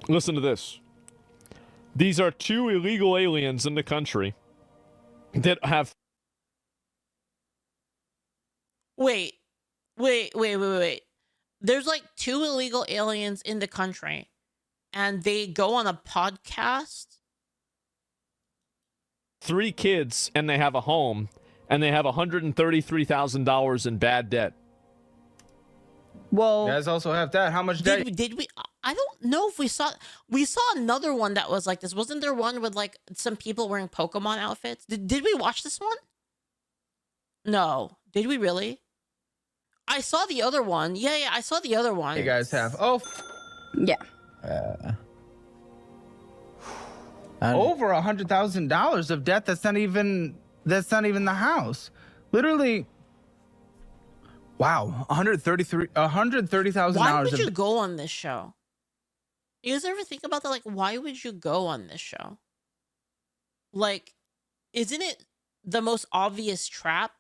Listen to this. These are 2 illegal aliens in the country that have... Wait. There's like 2 illegal aliens in the country, and they go on a podcast? 3 kids, and they have a home, and they have $133,000 in bad debt. Well, You guys also have that. How much debt? Did we? I don't know if we saw another one that was like this. Wasn't there one with like some people wearing Pokemon outfits? Did we watch this one? No. Did we really? I saw the other one. Yeah, I saw the other one. You guys have. Oh, yeah. over $100,000 of debt. That's not even the house. Literally. Wow, $130,000. Why would you go on this show? You guys ever think about that? Like, why would you go on this show? Like, isn't it the most obvious trap?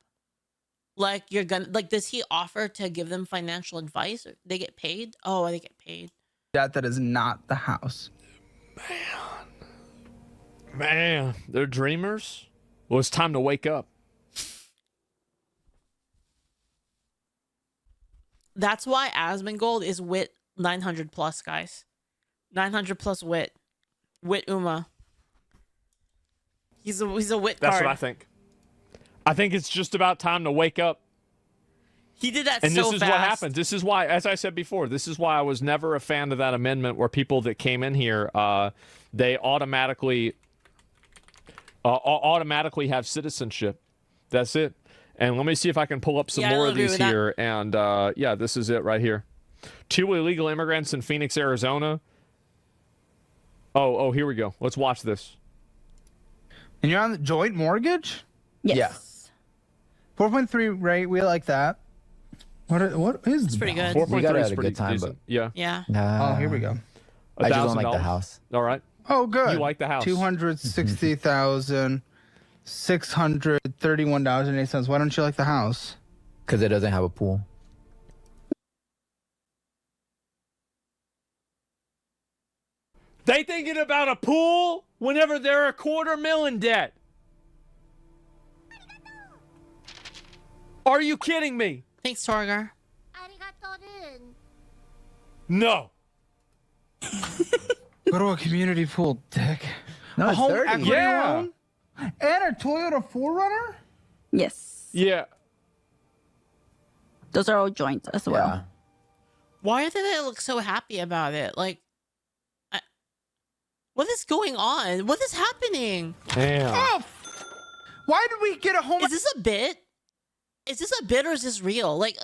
Like, you're gonna, like, does he offer to give them financial advice? Or they get paid? Oh, they get paid. That is not the house. Man, they're dreamers. Well, it's time to wake up. That's why Asmongold is wit 900 plus, guys. 900 plus wit. Wit Uma. He's a wit That's card. what I think. I think it's just about time to wake up. He did that And so this is fast. what happens. This is why, as I said before, this is why I was never a fan of that amendment where people that came in here, they automatically have citizenship. That's it. And let me see if I can pull up some more of these here. And yeah, this is it right here. 2 illegal immigrants in Phoenix, Arizona. Oh, here we go. Let's watch this. And you're on the joint mortgage? Yes. Yeah. 4.3 rate. We like that. What is It's pretty good. 4.3 We gotta is have a pretty good time, decent. Yeah. Yeah. Oh, here we go. I just don't like $1,000. the house. All right. Oh, good. You like the house. $260,631.08. Why don't you like the house? Because it doesn't have a pool. They thinking about a pool whenever they're $250,000 in debt. Are you kidding me? Thanks, Torgar. No. Go to a community pool, dick. No, A it's home 30. equity Yeah. loan? And a Toyota 4Runner? Yes. Yeah. Those are all joints as well. Yeah. Why do they look so happy about it? Like, what is going on? What is happening? Damn. Oh, why did we get a home Is this a bit? Is this a bit or is this real? Like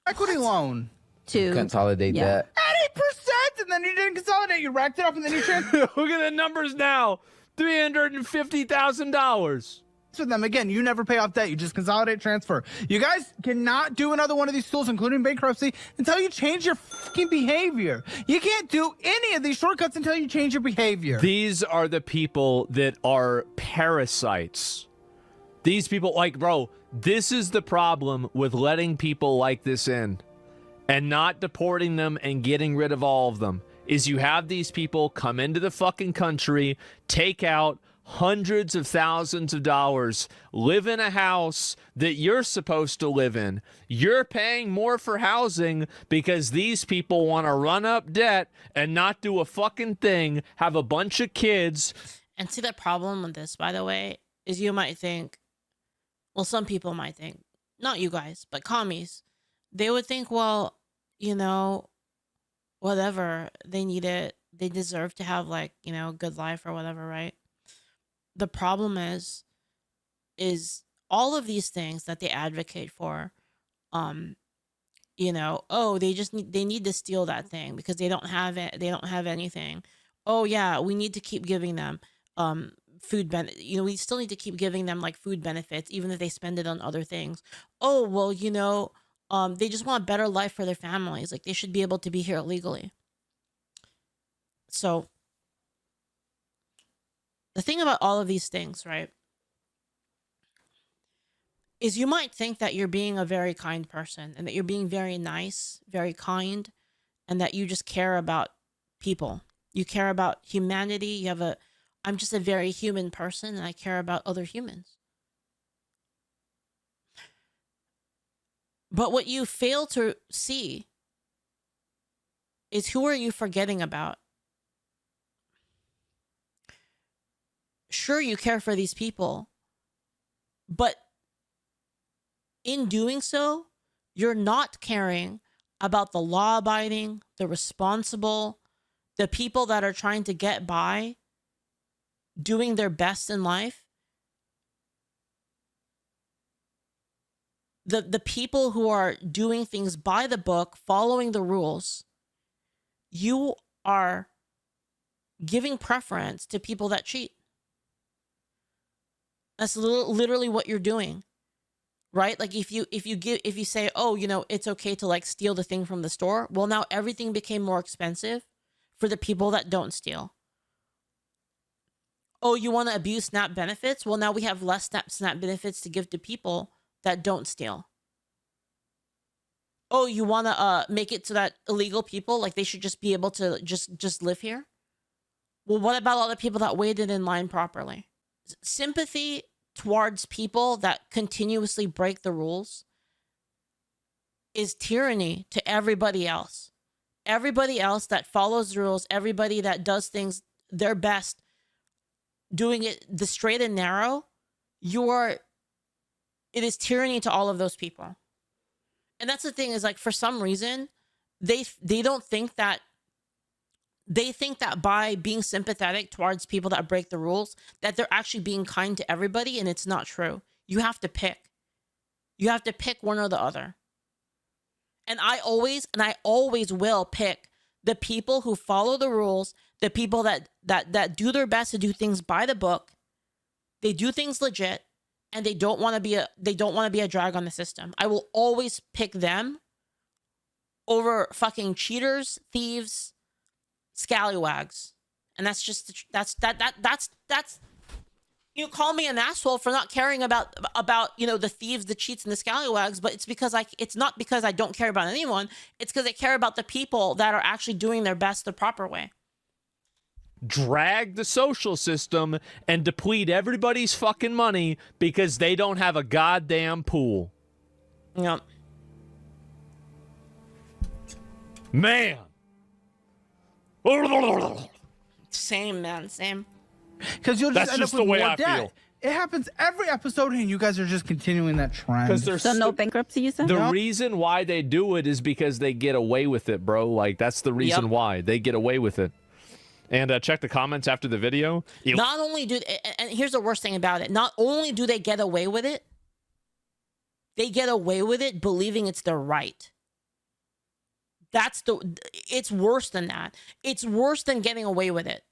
equity loan? To Consolidate Yeah. that. At 8%, and then you didn't consolidate. You racked it up, and then you transferred Look at the numbers now. $350,000. with them. Again, you never pay off debt. You just consolidate, transfer. You guys cannot do another one of these tools, including bankruptcy, until you change your fucking behavior. You can't do any of these shortcuts until you change your behavior. These are the people that are parasites. These people, like, bro, this is the problem with letting people like this in and not deporting them and getting rid of all of them, is you have these people come into the fucking country, take out hundreds of thousands of dollars, live in a house that you're supposed to live in. You're paying more for housing because these people want to run up debt and not do a fucking thing, have a bunch of kids. And see, the problem with this, by the way, is you might think, well, some people might think, not you guys, but commies, they would think, well, you know, whatever, they need it, they deserve to have, like, you know, a good life or whatever, right? The problem is all of these things that they advocate for, you know, oh, they need to steal that thing because they don't have it, they don't have anything. Oh yeah, we need to keep giving them we still need to keep giving them like food benefits even if they spend it on other things. Oh, well, you know, they just want a better life for their families, like they should be able to be here legally. So the thing about all of these things, right, is you might think that you're being a very kind person and that you're being very nice, very kind, and that you just care about people. You care about humanity. You have a, I'm just a very human person and I care about other humans. But what you fail to see is who are you forgetting about? Sure, you care for these people, but in doing so, you're not caring about the law-abiding, the responsible, the people that are trying to get by, doing their best in life. The people who are doing things by the book, following the rules. You are giving preference to people that cheat. That's literally what you're doing, right? Like if you say, oh, you know, it's okay to like steal the thing from the store. Well, now everything became more expensive for the people that don't steal. Oh, you want to abuse SNAP benefits? Well, now we have less SNAP benefits to give to people that don't steal. Oh, you want to make it so that illegal people, like they should just be able to just live here? Well, what about all the people that waited in line properly? Sympathy towards people that continuously break the rules is tyranny to everybody else. Everybody else that follows the rules, everybody that does things their best, doing it the straight and narrow, it is tyranny to all of those people. And that's the thing is like, for some reason, they don't think that, they think that by being sympathetic towards people that break the rules, that they're actually being kind to everybody, and it's not true. You have to pick. You have to pick one or the other. And I always will pick the people who follow the rules, the people that do their best to do things by the book. They do things legit, and they don't want to be a drag on the system. I will always pick them over fucking cheaters, thieves, scallywags. And that's just that's you call me an asshole for not caring about you know, the thieves, the cheats, and the scallywags, but it's because it's not because I don't care about anyone. It's because I care about the people that are actually doing their best the proper way. Drag the social system and deplete everybody's fucking money because they don't have a goddamn pool. Yep. Man. Same, man. Same. Because you'll just That's end just up the with way more I debt. feel. It happens every episode, and you guys are just continuing that trend. Because there's So no bankruptcy, you said? the reason why they do it is because they get away with it, bro. Like, that's the reason why they get away with it. And check the comments after the video. Not only do, and here's the worst thing about it, not only do they get away with it, they get away with it believing it's their right. It's worse than that. It's worse than getting away with it.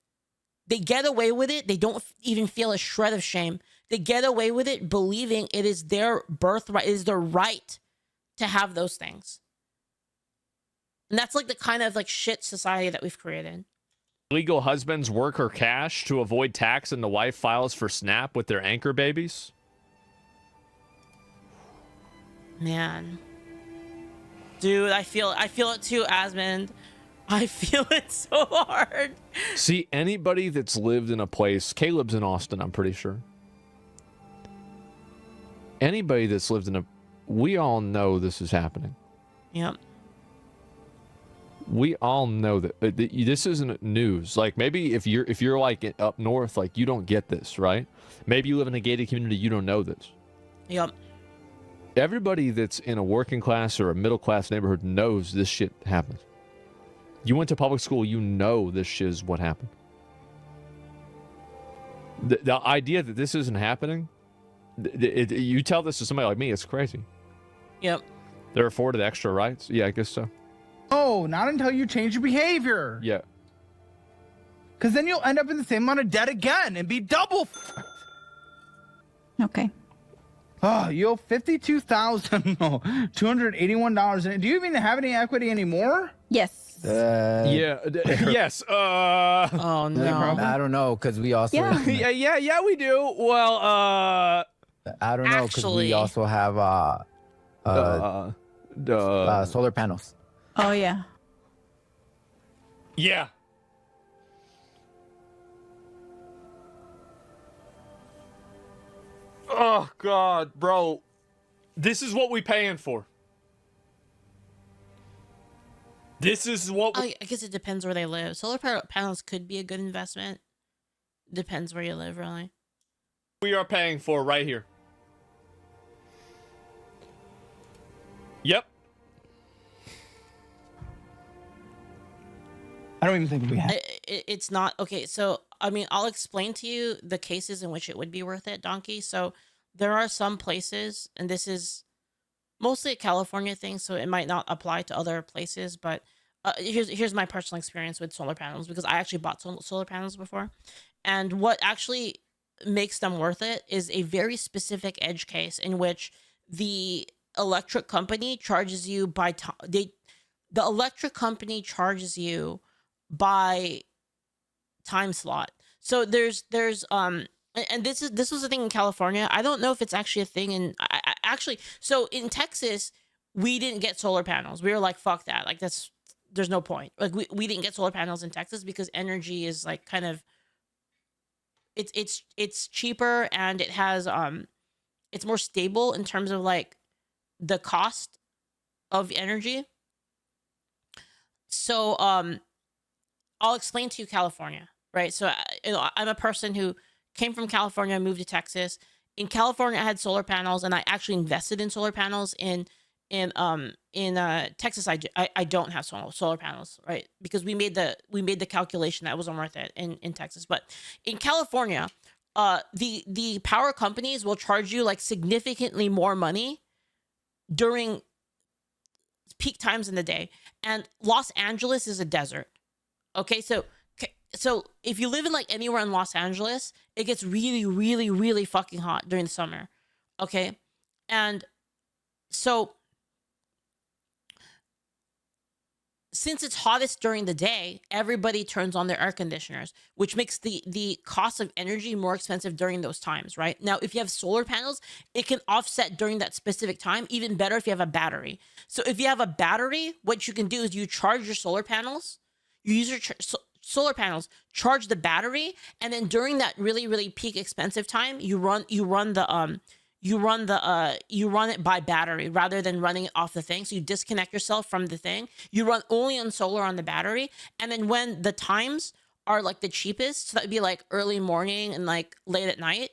They get away with it. They don't even feel a shred of shame. They get away with it believing it is their birthright, it is their right to have those things. And that's like the kind of like shit society that we've created. Legal husbands work her cash to avoid tax, and the wife files for SNAP with their anchor babies. Man. Dude, I feel it too, Asmon. I feel it so hard. See, anybody that's lived in a place, Caleb's in Austin, I'm pretty sure. Anybody that's lived in a, we all know this is happening. Yep. We all know that this isn't news. Like, maybe if you're like up north, like, you don't get this, right? Maybe you live in a gated community, you don't know this. Yep. Everybody that's in a working class or a middle class neighborhood knows this shit happens. You went to public school, you know this shit is what happened. The idea that this isn't happening, you tell this to somebody like me, it's crazy. Yep. They're afforded extra rights? Yeah, I guess so. Oh, not until you change your behavior. Yeah. Because then you'll end up in the same amount of debt again and be double. Okay. Oh, you owe $52,281. Do you even have any equity anymore? Yes. Yes. Oh no. I don't know, because we also... Yeah. yeah, we do. Well, I don't know, because Actually- we also have solar panels. Oh, yeah. yeah. Oh God, bro, this is what we paying for. This is what I guess it depends where they live. Solar panels could be a good investment. Depends where you live, really. we are paying for right here. Yep. I don't even think we have. It's not okay. So I mean, I'll explain to you the cases in which it would be worth it, Donkey. So there are some places, and this is mostly a California thing, so it might not apply to other places. But here's my personal experience with solar panels, because I actually bought solar panels before, and what actually makes them worth it is a very specific edge case in which the electric company charges you by the electric company charges you by time slot. So there's and this was a thing in California. I don't know if it's actually a thing in actually. So in Texas, we didn't get solar panels. We were like, fuck that. Like there's no point. Like we didn't get solar panels in Texas because energy is like kind of it's cheaper, and it has it's more stable in terms of like the cost of energy. So I'll explain to you California, right? So I'm a person who came from California, moved to Texas. In California, I had solar panels, and I actually invested in solar panels. In Texas, I don't have solar panels, right? Because we made the calculation that wasn't worth it in Texas. But in California, the power companies will charge you like significantly more money during peak times in the day. And Los Angeles is a desert. Okay, so if you live in like anywhere in Los Angeles, it gets really, really, really fucking hot during the summer. Okay, and so since it's hottest during the day, everybody turns on their air conditioners, which makes the cost of energy more expensive during those times, right? Now, if you have solar panels, it can offset during that specific time, even better if you have a battery. So if you have a battery, what you can do is you charge your solar panels, you use your solar panels, charge the battery, and then during that really, really peak expensive time, you run it by battery rather than running it off the thing. So you disconnect yourself from the thing. You run only on solar on the battery. And then when the times are like the cheapest, so that would be like early morning and like late at night,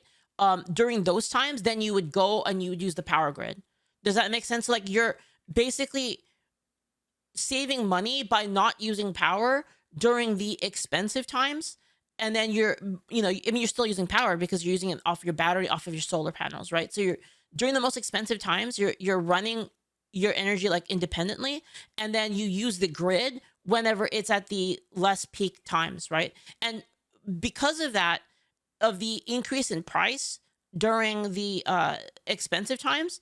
during those times, then you would go and you would use the power grid. Does that make sense? Like you're basically saving money by not using power during the expensive times. And then you're still using power because you're using it off your battery, off of your solar panels, right? So you're during the most expensive times, you're running your energy like independently, and then you use the grid whenever it's at the less peak times, right? And because of that, of the increase in price during the expensive times,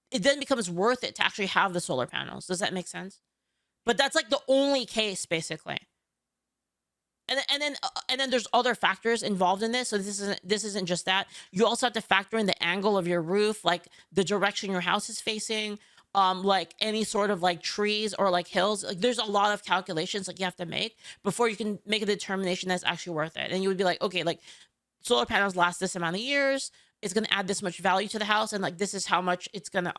it then becomes worth it to actually have the solar panels. Does that make sense? But that's like the only case, basically. And then there's other factors involved in this. So this isn't just that. You also have to factor in the angle of your roof, like the direction your house is facing, like any sort of like trees or like hills. Like there's a lot of calculations like you have to make before you can make a determination that's actually worth it. And you would be like, okay, like solar panels last this amount of years. It's gonna add this much value to the house, and like this is how much it's gonna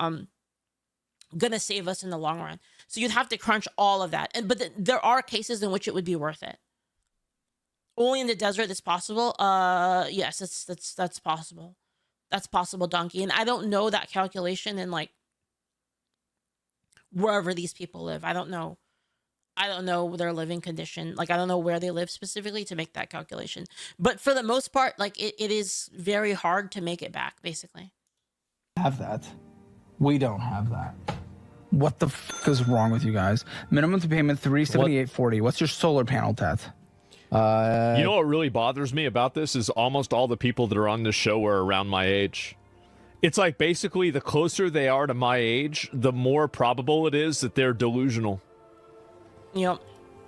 save us in the long run. So you'd have to crunch all of that. But there are cases in which it would be worth it. Only in the desert it's possible. Yes, that's possible. That's possible, Donkey. And I don't know that calculation in like wherever these people live. I don't know their living condition. Like I don't know where they live specifically to make that calculation. But for the most part, like it is very hard to make it back, basically. Have that. We don't have that. What the f is wrong with you guys? Minimum payment $378.40. What's your solar panel, Tat? You know what really bothers me about this is almost all the people that are on this show are around my age. It's like basically the closer they are to my age, the more probable it is that they're delusional. Yep.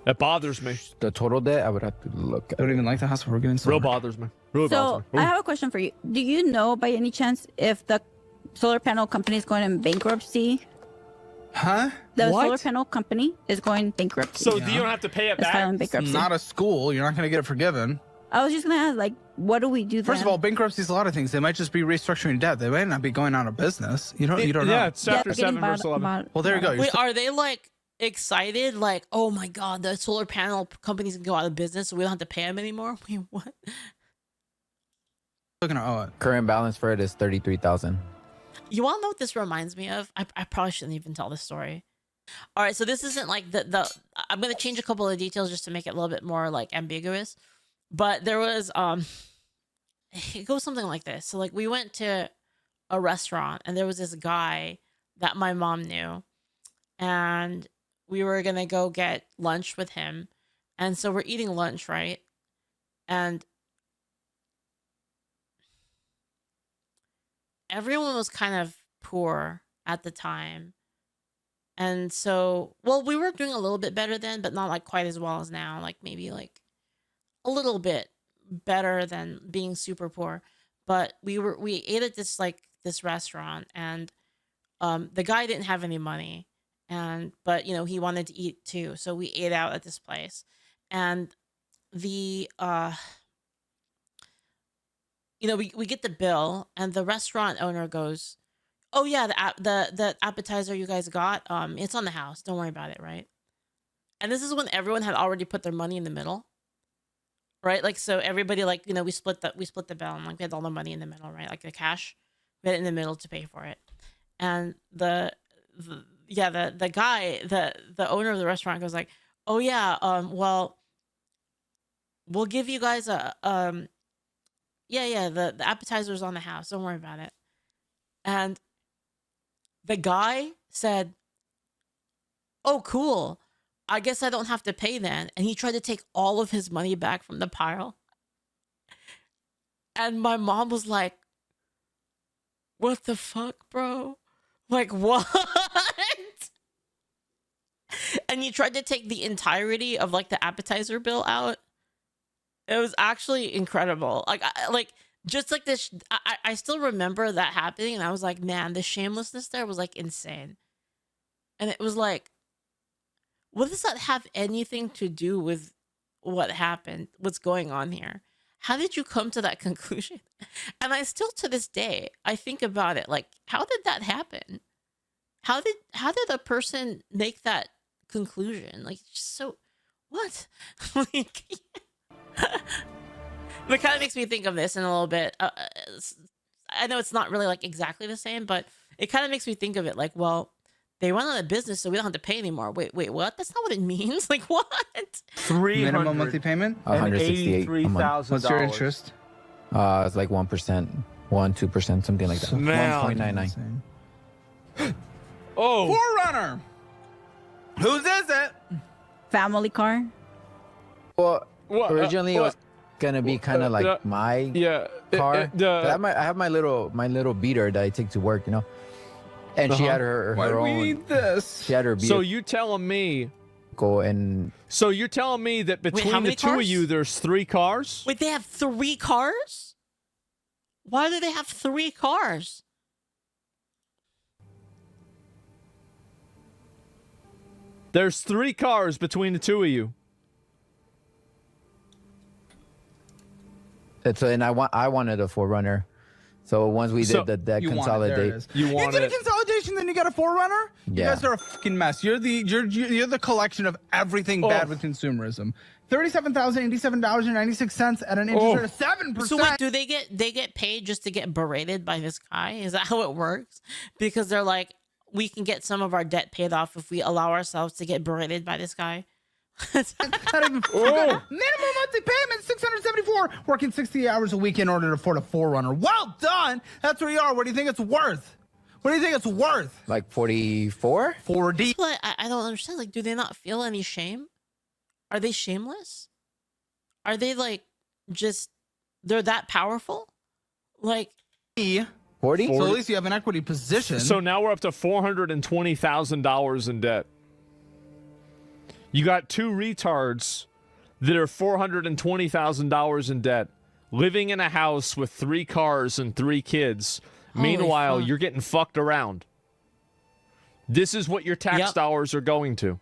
That bothers me. The total debt, I would have to look at. I don't even like the house we're getting solar. Real bothers me. Really bothers So me. I have a question for you. Do you know by any chance if the solar panel company is going in bankruptcy? Huh? The What? solar panel company is going bankruptcy. So you don't have to pay it It's filing back? bankruptcy. Not a school. You're not going to get it forgiven. I was just gonna ask, like, what do we do then? First of all, bankruptcy is a lot of things. They might just be restructuring debt. They might not be going out of business. You don't know. Yeah, it's chapter getting 7, verse 11. Well, there you go. You're Wait, still are they like excited? Like, oh my god, the solar panel companies can go out of business, so we don't have to pay them anymore. Wait, what? gonna owe it. Current balance for it is 33,000. You want to know what this reminds me of? I probably shouldn't even tell this story. All right, so this isn't like the I'm gonna change a couple of details just to make it a little bit more like ambiguous. But there was it goes something like this. So like we went to a restaurant and there was this guy that my mom knew, and we were gonna go get lunch with him, and so we're eating lunch, right? And everyone was kind of poor at the time. And so, well, we were doing a little bit better then, but not like quite as well as now. Like maybe like a little bit better than being super poor. But we ate at this restaurant, and the guy didn't have any money, but you know, he wanted to eat too. So we ate out at this place. And the you know, we get the bill, and the restaurant owner goes, "Oh yeah, the appetizer you guys got, it's on the house. Don't worry about it," right? And this is when everyone had already put their money in the middle, right? Like, so everybody, like, you know, we split the bill, and like we had all the money in the middle, right? Like the cash, we had it in the middle to pay for it. And the guy, the owner of the restaurant goes like, "Oh yeah, well, we'll give you guys a the appetizer's on the house. Don't worry about it." And the guy said, "Oh, cool. I guess I don't have to pay then." And he tried to take all of his money back from the pile. And my mom was like, "What the fuck, bro? Like, what?" And he tried to take the entirety of like the appetizer bill out. It was actually incredible. Like just like this, I still remember that happening, and I was like, man, the shamelessness there was like insane. And it was like, what does that have anything to do with what happened? What's going on here? How did you come to that conclusion? And I still, to this day, I think about it like, how did that happen? How did a person make that conclusion? Like, just so what? Like, it kind of makes me think of this in a little bit. I know it's not really like exactly the same, but it kind of makes me think of it like, well, they went out of business, so we don't have to pay anymore. Wait, what? That's not what it means. Like, what? Minimum monthly payment? $168 a month. What's your interest? It's like 1%, 2%, something like that. Man. 1.99. Oh, Forerunner! Whose is it? Family car. Well, originally it was gonna be kind of like my car. I have my little beater that I take to work, you know. And she had her Why do own. we need this? She had her so vehicle, you telling me? and So you're telling me that between how many the two of cars? you, there's 3 cars? Wait, they have 3 cars? Why do they have 3 cars? There's 3 cars between the two of you. and I wanted a Forerunner. So once we So did that You want it, consolidate, there it is. You You want did a it? consolidation, then you got a Forerunner? You Yeah. guys are a fucking mess. You're the collection of everything bad with consumerism. $37,087.96 at an interest rate of 7%. So wait, do they get paid just to get berated by this guy? Is that how it works? Because they're like, we can get some of our debt paid off if we allow ourselves to get berated by this guy. Not even minimum monthly payment $674. Working 60 hours a week in order to afford a Forerunner. Well done. That's where you are. What do you think it's worth? What do you think it's worth? like 44. 40. But I don't understand. Like, do they not feel any shame? Are they shameless? Are they like just they're that powerful? Like 40. So at least you have an equity position. So now we're up to $420,000 in debt. You got 2 retards that are $420,000 in debt, living in a house with 3 cars and 3 kids. Holy Meanwhile, fuck. you're getting fucked around. This is what your tax Yep. dollars are going to.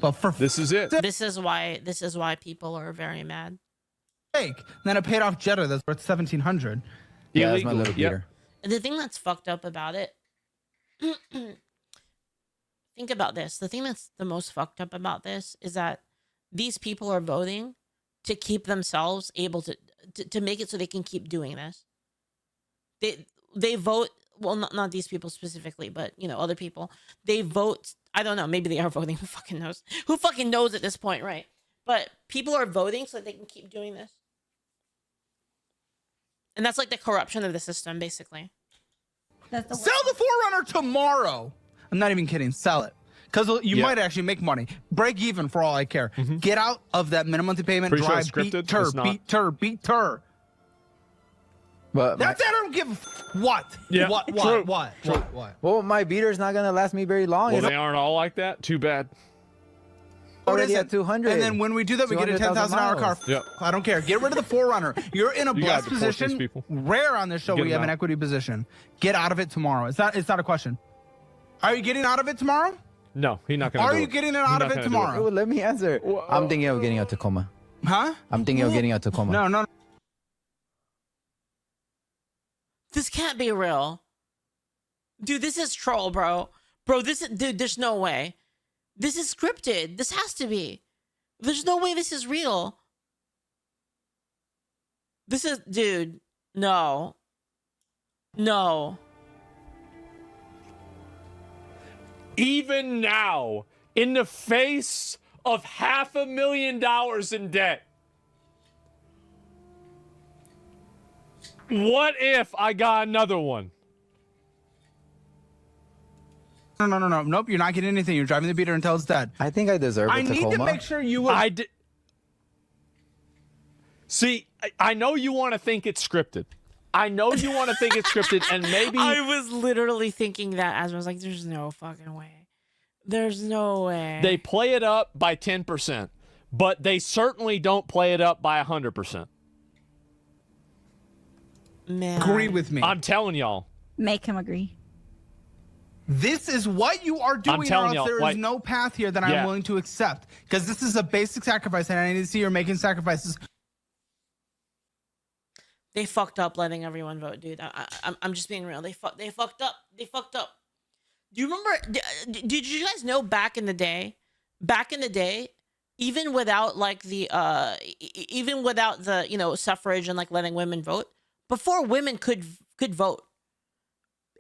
But for this is it. This is why people are very mad. Fake. Then it paid off Jetta that's worth $1,700. Yeah, that's my little beater. And the thing that's fucked up about it, think about this. The thing that's the most fucked up about this is that these people are voting to keep themselves able to make it so they can keep doing this. They vote, well, not these people specifically, but, you know, other people. They vote, I don't know, maybe they are voting. Who fucking knows? Who fucking knows at this point, right? But people are voting so that they can keep doing this. And that's like the corruption of the system, basically. Sell the Forerunner tomorrow. I'm not even kidding. Sell it. Because you might actually make money. Break even for all I care. Get out of that minimum monthly payment. Pretty Drive, sure it's beat scripted. Tur, beat Tur. But That's it. I don't give a what. Yeah. What? well, my beater's not gonna last me very long. Well, It's they aren't all like that. Too bad. already at 200. And then when we do that, we get a 10,000 hour car. Yep. I don't care. Get rid of the Forerunner. You're in a blessed deport these position. people. Rare on this show where you have an equity position. Get out of it tomorrow. It's not a question. Are you getting out of it tomorrow? No, he's not going to Are do you it. getting it He's out not of it gonna do tomorrow? Oh, let me answer. I'm thinking of getting a Tacoma. Huh? I'm thinking of getting a Tacoma. No. This can't be real. Dude, this is troll, bro. Bro, dude, there's no way. This is scripted. This has to be. There's no way this is real. This is, dude, no. No. Even now, in the face of $500,000 in debt, what if I got another one? No. Nope, you're not getting anything. You're driving the beater until it's dead. I think I deserve a I Tacoma. need to make sure you will. See, I know you want to think it's scripted. I know you want to think it's scripted, and maybe I was literally thinking that as I was like, there's no fucking way. There's no way. they play it up by 10%, but they certainly don't play it up by 100%. Man. Agree with me. I'm telling y'all. Make him agree. This is what you are doing, or telling else y'all, there is no path here that I'm willing to accept. Because this is a basic sacrifice, and I need to see you're making sacrifices. They fucked up letting everyone vote, dude. I'm just being real. They fucked up. They fucked up. Do you remember? Did you guys know back in the day, even without like the suffrage and like letting women vote, before women could vote,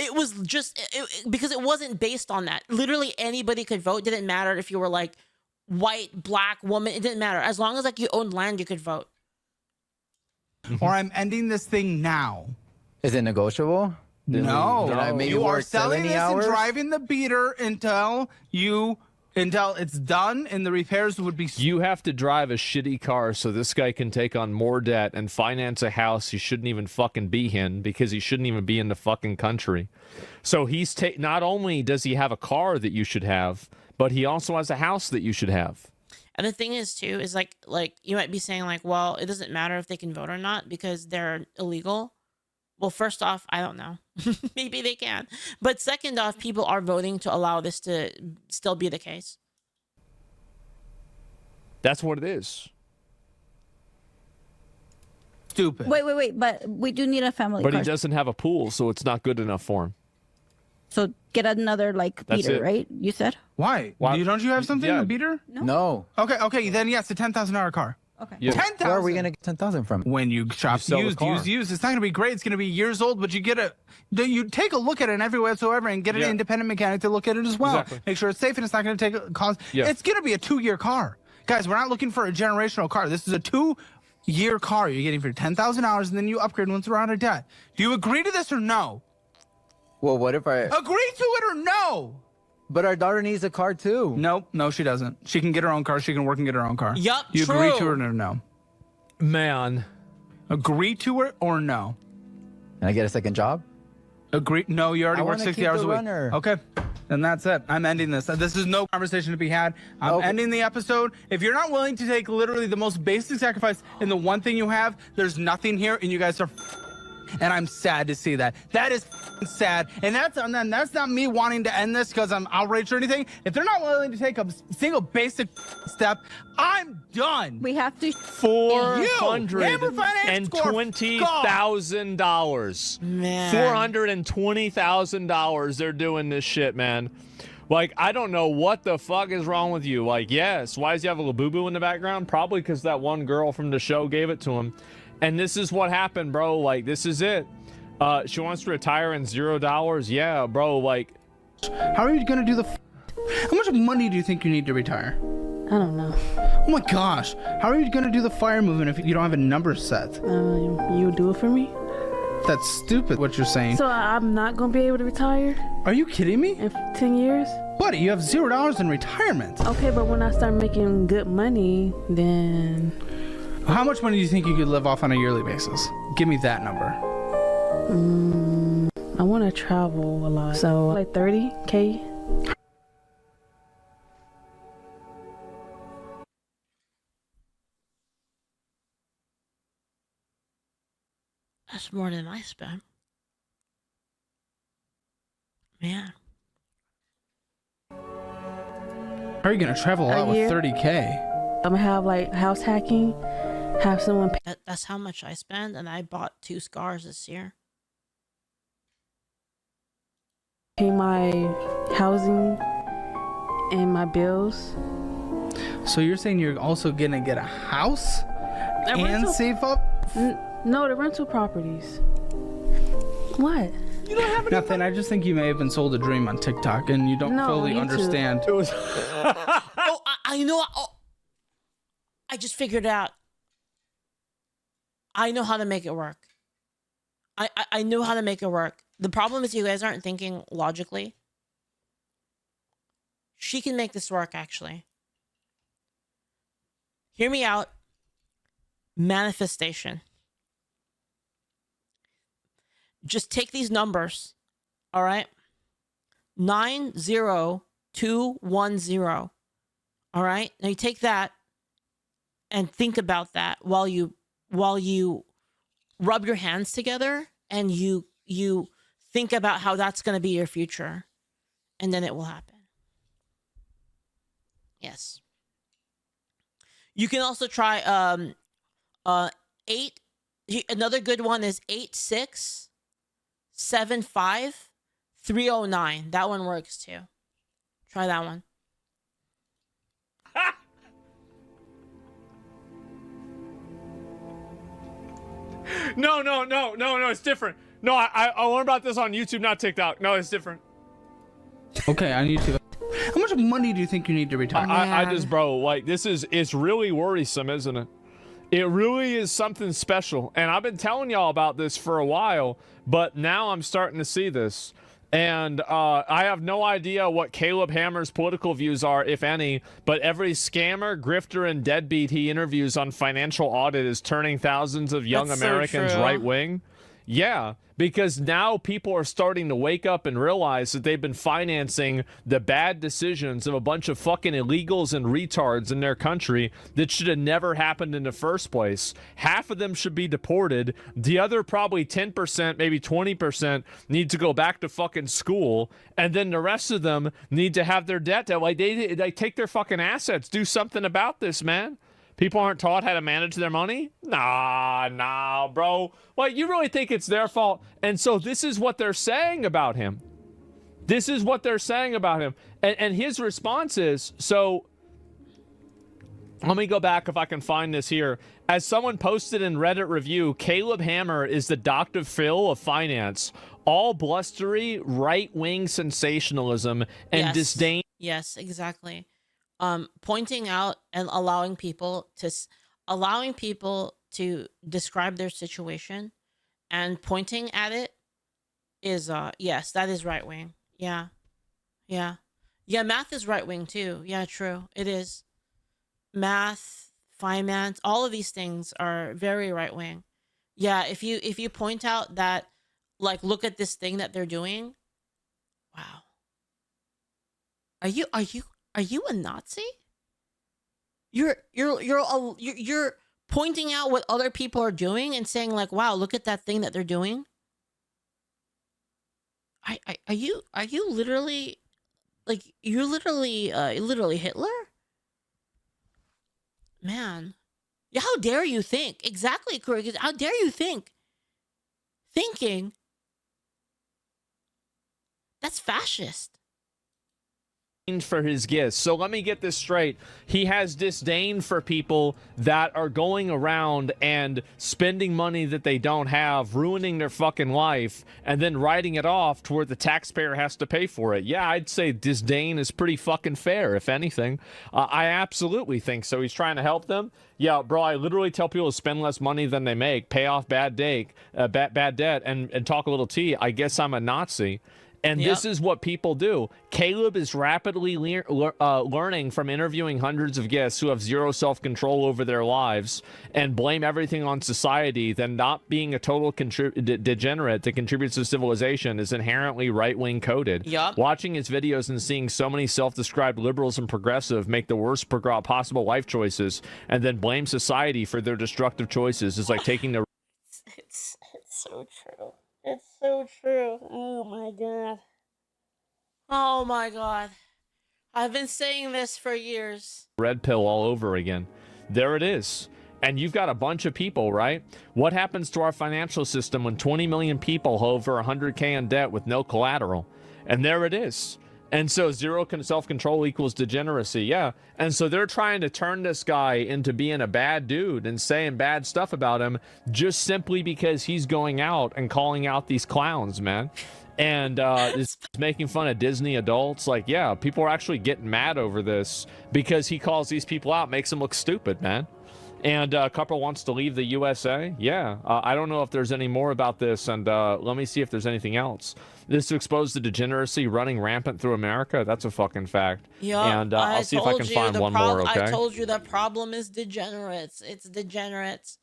it was just because it wasn't based on that. Literally anybody could vote. Didn't matter if you were like white, black, woman. It didn't matter as long as like you owned land, you could vote. Or I'm ending this thing now. Is it negotiable? No. Did I maybe You are work selling 70 this hours? and driving the beater until it's done and the repairs would be. You have to drive a shitty car so this guy can take on more debt and finance a house he shouldn't even fucking be in because he shouldn't even be in the fucking country. So he's not only does he have a car that you should have, but he also has a house that you should have. And the thing is too, is like you might be saying like, well, it doesn't matter if they can vote or not because they're illegal. Well, first off, I don't know. Maybe they can. But second off, people are voting to allow this to still be the case. That's what it is. Stupid. Wait. But we do need a family But car. he doesn't have a pool, so it's not good enough for him. So get another like That's beater, it. right? You said? Why? Why- Don't you have something? Yeah. A beater? No. Okay. Then yes, a $10,000 car. Okay. Yeah. 10,000. Where are we gonna get 10,000 from? When you shop sell the used, car. it's not going to be great. It's going to be years old, but you get you take a look at it in every way whatsoever and get an Yeah. independent mechanic to look at it as well. Exactly. Make sure it's safe and it's not going to take a cost. Yeah. It's going to be a 2-year car. Guys, we're not looking for a generational car. This is a 2-year car you're getting for $10,000 and then you upgrade once we're out of debt. Do you agree to this or no? Well, what if I? Agree to it or no? But our daughter needs a car too. No, she doesn't. She can get her own car. She can work and get her own car. Yup, You agree to it true. or no? Man. Agree to it or no? Can I get a second job? Agree. No, you already I work wanna 60 keep hours the a week. runner. Okay. Then that's it. I'm ending this. This is no conversation to be had. I'm Okay. ending the episode. If you're not willing to take literally the most basic sacrifice in the one thing you have, there's nothing here, and you guys are and I'm sad to see that. That is sad, and that's not me wanting to end this because I'm outraged or anything. If they're not willing to take a single basic step, I'm done. We have to. $420,000. Man. $420,000. They're doing this shit, man. Like, I don't know what the fuck is wrong with you. Like, yes, why does he have a little boo-boo in the background? Probably because that one girl from the show gave it to him. And this is what happened, bro. Like, this is it. She wants to retire in $0. Yeah, bro, like... How are you gonna do the... How much money do you think you need to retire? I don't know. Oh my gosh. How are you gonna do the fire movement if you don't have a number set? You do it for me? That's stupid what you're saying. So I'm not gonna be able to retire Are you kidding me? in 10 years? Buddy, you have $0 in retirement. Okay, but when I start making good money, then... How much money do you think you could live off on a yearly basis? Give me that number. I want to travel a lot. So like 30K? That's more than I spent. Man. How are you gonna travel a lot with year? 30K? I'm gonna have like house hacking, have someone pay That's how much I spend, and I bought 2 scars this year. my housing and my bills. So you're saying you're also gonna get a house and rental- save up? No, the rental properties. What? You don't have Nothing. I just think you may have been sold a dream on TikTok and you don't No, fully YouTube. understand. It was... Oh, I know. Oh, I just figured it out. I know how to make it work. I know how to make it work. The problem is you guys aren't thinking logically. She can make this work, actually. Hear me out. Manifestation. Just take these numbers. All right? 90210. All right? Now you take that and think about that while you rub your hands together and you think about how that's going to be your future, and then it will happen. Yes. You can also try 8. Another good one is 8675309. That one works too. Try that one. No, it's different. No, I learned about this on YouTube, not TikTok. No, it's different. Okay, I need to. How much money do you think you need to retire? I just, bro, like, it's really worrisome, isn't it? It really is something special. And I've been telling y'all about this for a while, but now I'm starting to see this. And I have no idea what Caleb Hammer's political views are, if any, but every scammer, grifter, and deadbeat he interviews on Financial Audit is turning thousands of young That's so Americans true. right-wing. Yeah, because now people are starting to wake up and realize that they've been financing the bad decisions of a bunch of fucking illegals and retards in their country that should have never happened in the first place. Half of them should be deported. The other probably 10%, maybe 20% need to go back to fucking school. And then the rest of them need to have their debt. Like, they take their fucking assets. Do something about this, man. People aren't taught how to manage their money? Nah, bro. Like, you really think it's their fault? And so this is what they're saying about him. This is what they're saying about him. And his response is, so let me go back if I can find this here. As someone posted in Reddit review, Caleb Hammer is the Dr. Phil of finance. All blustery, right-wing sensationalism and disdain. Yes, exactly. Pointing out and allowing people to describe their situation and pointing at it is yes, that is right wing. Yeah, math is right wing too. Yeah, true, it is. Math, finance, all of these things are very right wing. Yeah, if you point out that, like, look at this thing that they're doing. Wow. Are you a Nazi? You're pointing out what other people are doing and saying like, wow, look at that thing that they're doing. Are you literally like, you're literally Hitler? Man. Yeah, how dare you think? Exactly, correct. How dare you think? Thinking. That's fascist. For his gifts. So let me get this straight. He has disdain for people that are going around and spending money that they don't have, ruining their fucking life, and then writing it off to where the taxpayer has to pay for it. Yeah, I'd say disdain is pretty fucking fair, if anything. I absolutely think so. He's trying to help them. Yeah, bro, I literally tell people to spend less money than they make, pay off bad debt, and talk a little tea. I guess I'm a Nazi. And this is what people do. Caleb is rapidly learning from interviewing hundreds of guests who have zero self-control over their lives and blame everything on society. Then not being a total degenerate that contributes to civilization is inherently right-wing coded. Yep. Watching his videos and seeing so many self-described liberals and progressive make the worst possible life choices and then blame society for their destructive choices is like taking the... It's so true. It's so true. Oh my god. Oh my god. I've been saying this for years. Red pill all over again. There it is. And you've got a bunch of people, right? What happens to our financial system when 20 million people over 100K in debt with no collateral? And there it is. And so zero self-control equals degeneracy. Yeah. And so they're trying to turn this guy into being a bad dude and saying bad stuff about him just simply because he's going out and calling out these clowns, man. And is making fun of Disney adults. Like, yeah, people are actually getting mad over this because he calls these people out, makes them look stupid, man. And a couple wants to leave the USA. Yeah, I don't know if there's any more about this. And let me see if there's anything else. This to expose the degeneracy running rampant through America. That's a fucking fact. Yeah, and I'll see if I can find one more, okay? I told you the problem is degenerates. It's degenerates.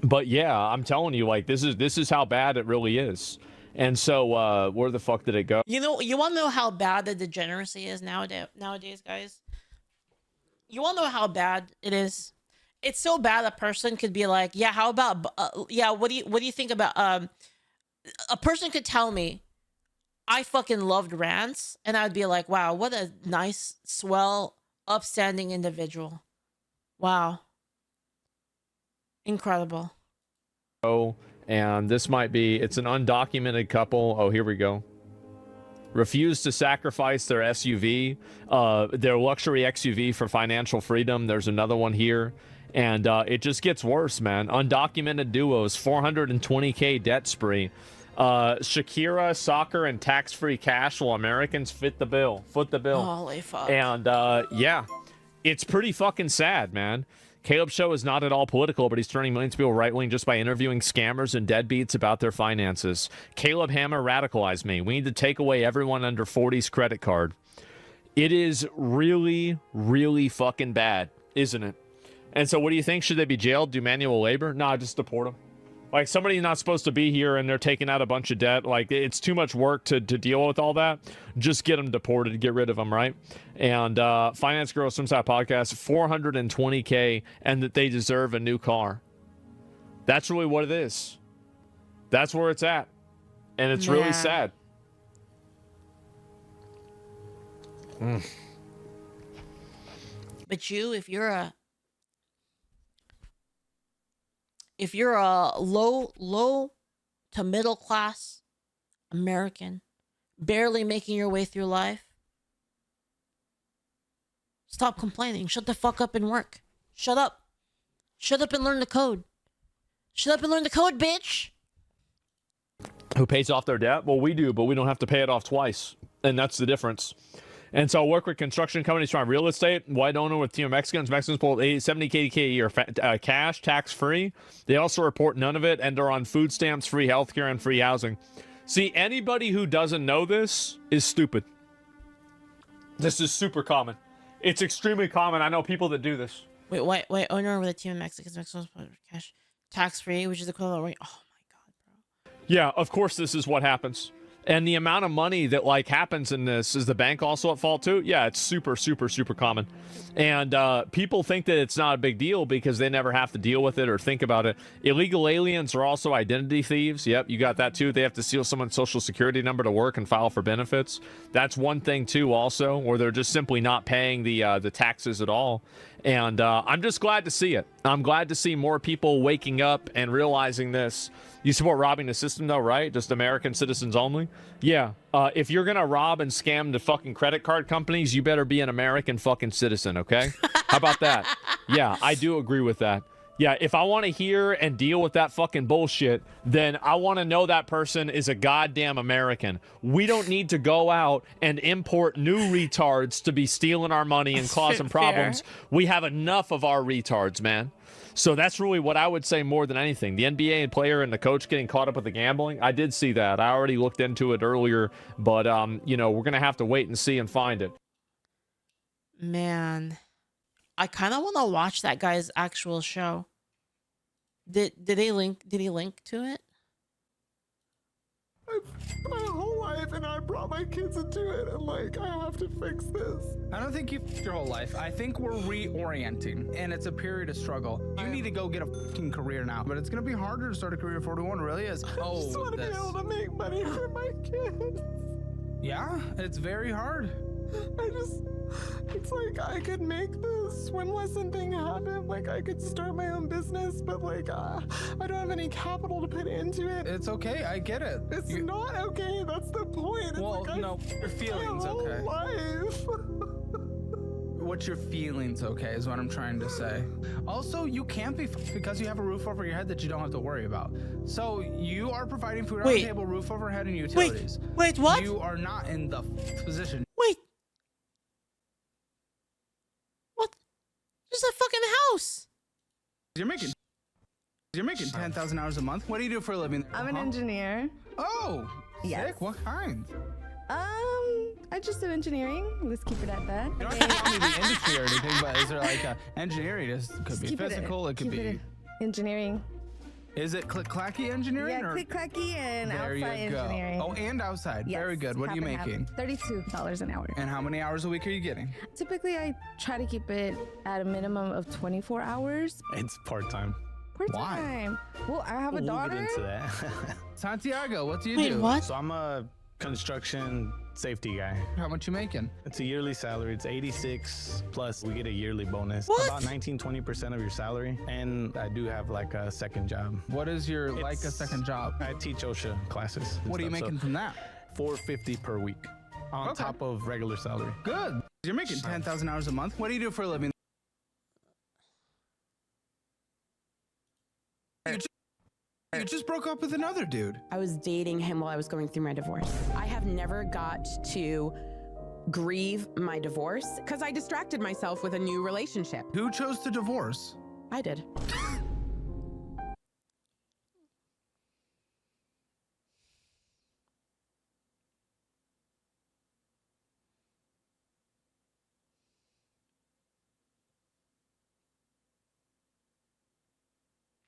But yeah, I'm telling you, like, this is how bad it really is. And so where the fuck did it go? You know, you want to know how bad the degeneracy is nowadays, guys? You want to know how bad it is? It's so bad a person could be like, yeah, how about, yeah, what do you think about, a person could tell me, I fucking loved rants, and I'd be like, wow, what a nice, swell, upstanding individual. Wow. Incredible. Oh, and this might be, it's an undocumented couple. Oh, here we go. Refused to sacrifice their SUV, their luxury XUV for financial freedom. There's another one here. And it just gets worse, man. Undocumented duos, 420K debt spree. Shakira, soccer, and tax-free cash while Americans foot the bill. Holy fuck. And yeah, it's pretty fucking sad, man. Caleb's show is not at all political, but he's turning millions of people right-wing just by interviewing scammers and deadbeats about their finances. Caleb Hammer radicalized me. We need to take away everyone under 40's credit card. It is really, really fucking bad, isn't it? And so what do you think? Should they be jailed, do manual labor? Nah, just deport them. Like, somebody's not supposed to be here and they're taking out a bunch of debt. Like, it's too much work to deal with all that. Just get them deported, get rid of them, right? And Finance Girl Swimside Podcast, 420K, and that they deserve a new car. That's really what it is. That's where it's at. And it's really sad. But if you're a low to middle class American, barely making your way through life, stop complaining. Shut the fuck up and work. Shut up. Shut up and learn the code. Shut up and learn the code, bitch. Who pays off their debt? Well, we do, but we don't have to pay it off twice. And that's the difference. And so I work with construction companies trying real estate. White owner with team of Mexicans. Mexicans pull 70K a year cash, tax-free. They also report none of it, and they're on food stamps, free healthcare, and free housing. See, anybody who doesn't know this is stupid. This is super common. It's extremely common. I know people that do this. Wait, owner with a team of Mexicans. Mexicans cash, tax-free, which is equivalent rate. Oh, my God, bro. Yeah, of course this is what happens. And the amount of money that like happens in this, is the bank also at fault too? Yeah, it's super common. And people think that it's not a big deal because they never have to deal with it or think about it. Illegal aliens are also identity thieves. Yep, you got that too. They have to steal someone's social security number to work and file for benefits. That's one thing too also, or they're just simply not paying the taxes at all. And I'm just glad to see it. I'm glad to see more people waking up and realizing this. You support robbing the system though, right? Just American citizens only? Yeah. If you're gonna rob and scam the fucking credit card companies, you better be an American fucking citizen, okay? How about that? Yeah, I do agree with that. Yeah, if I want to hear and deal with that fucking bullshit, then I want to know that person is a goddamn American. We don't need to go out and import new retards to be stealing our money and causing problems. We have enough of our retards, man. So that's really what I would say more than anything. The NBA player and the coach getting caught up with the gambling, I did see that. I already looked into it earlier, but, you know, we're going to have to wait and see and find it. Man, I kind of want to watch that guy's actual show. Did he link to it? My whole life, and I brought my kids into it, and like, I have to fix this. I don't think you f***ed your whole life. I think we're reorienting, and it's a period of struggle. You need to go get a fucking career now, but it's gonna be harder to start a career at 41. It really is. I just want to be able to make money for my kids. Yeah, it's very hard. It's like I could make the swim lesson thing happen. Like I could start my own business, but like I don't have any capital to put into it. It's okay, I get it. It's not okay. That's the point. It's well, like no, your feelings my whole okay. Life. What's your feelings okay is what I'm trying to say. Also, you can't be because you have a roof over your head that you don't have to worry about. So you are providing food on the table, roof over head, and utilities. Wait, what? You are not in the position. Wait. What? Just a fucking house. You're making 10,000 hours a month. What do you do for a living? I'm an engineer. Oh, yes. Sick. What kind? I just do engineering. Let's keep it at that. You don't have to tell me the industry or anything, but is there like engineering? It could be physical. It could be engineering. Is it click-clacky engineering? Yeah, click-clacky and there outside you go. engineering. Oh, and outside. Yes, Very good. What are you making? $32 an hour. And how many hours a week are you getting? Typically, I try to keep it at a minimum of 24 hours. It's part-time. Part-time. Well, I have a daughter. We'll get into that. Santiago, what do you Wait, do? what? So I'm a construction safety guy. How much you making? It's a yearly salary. It's 86 plus we get a yearly bonus. What? About 19-20% of your salary. And I do have like a second job. What is your like a second job? I teach OSHA classes. What are you making from that? $450 per week on top of regular salary. Good. You're making 10,000 hours a month. What do you do for a living? You just broke up with another dude. I was dating him while I was going through my divorce. I have never got to grieve my divorce because I distracted myself with a new relationship. Who chose to divorce? I did.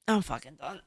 I'm fucking done.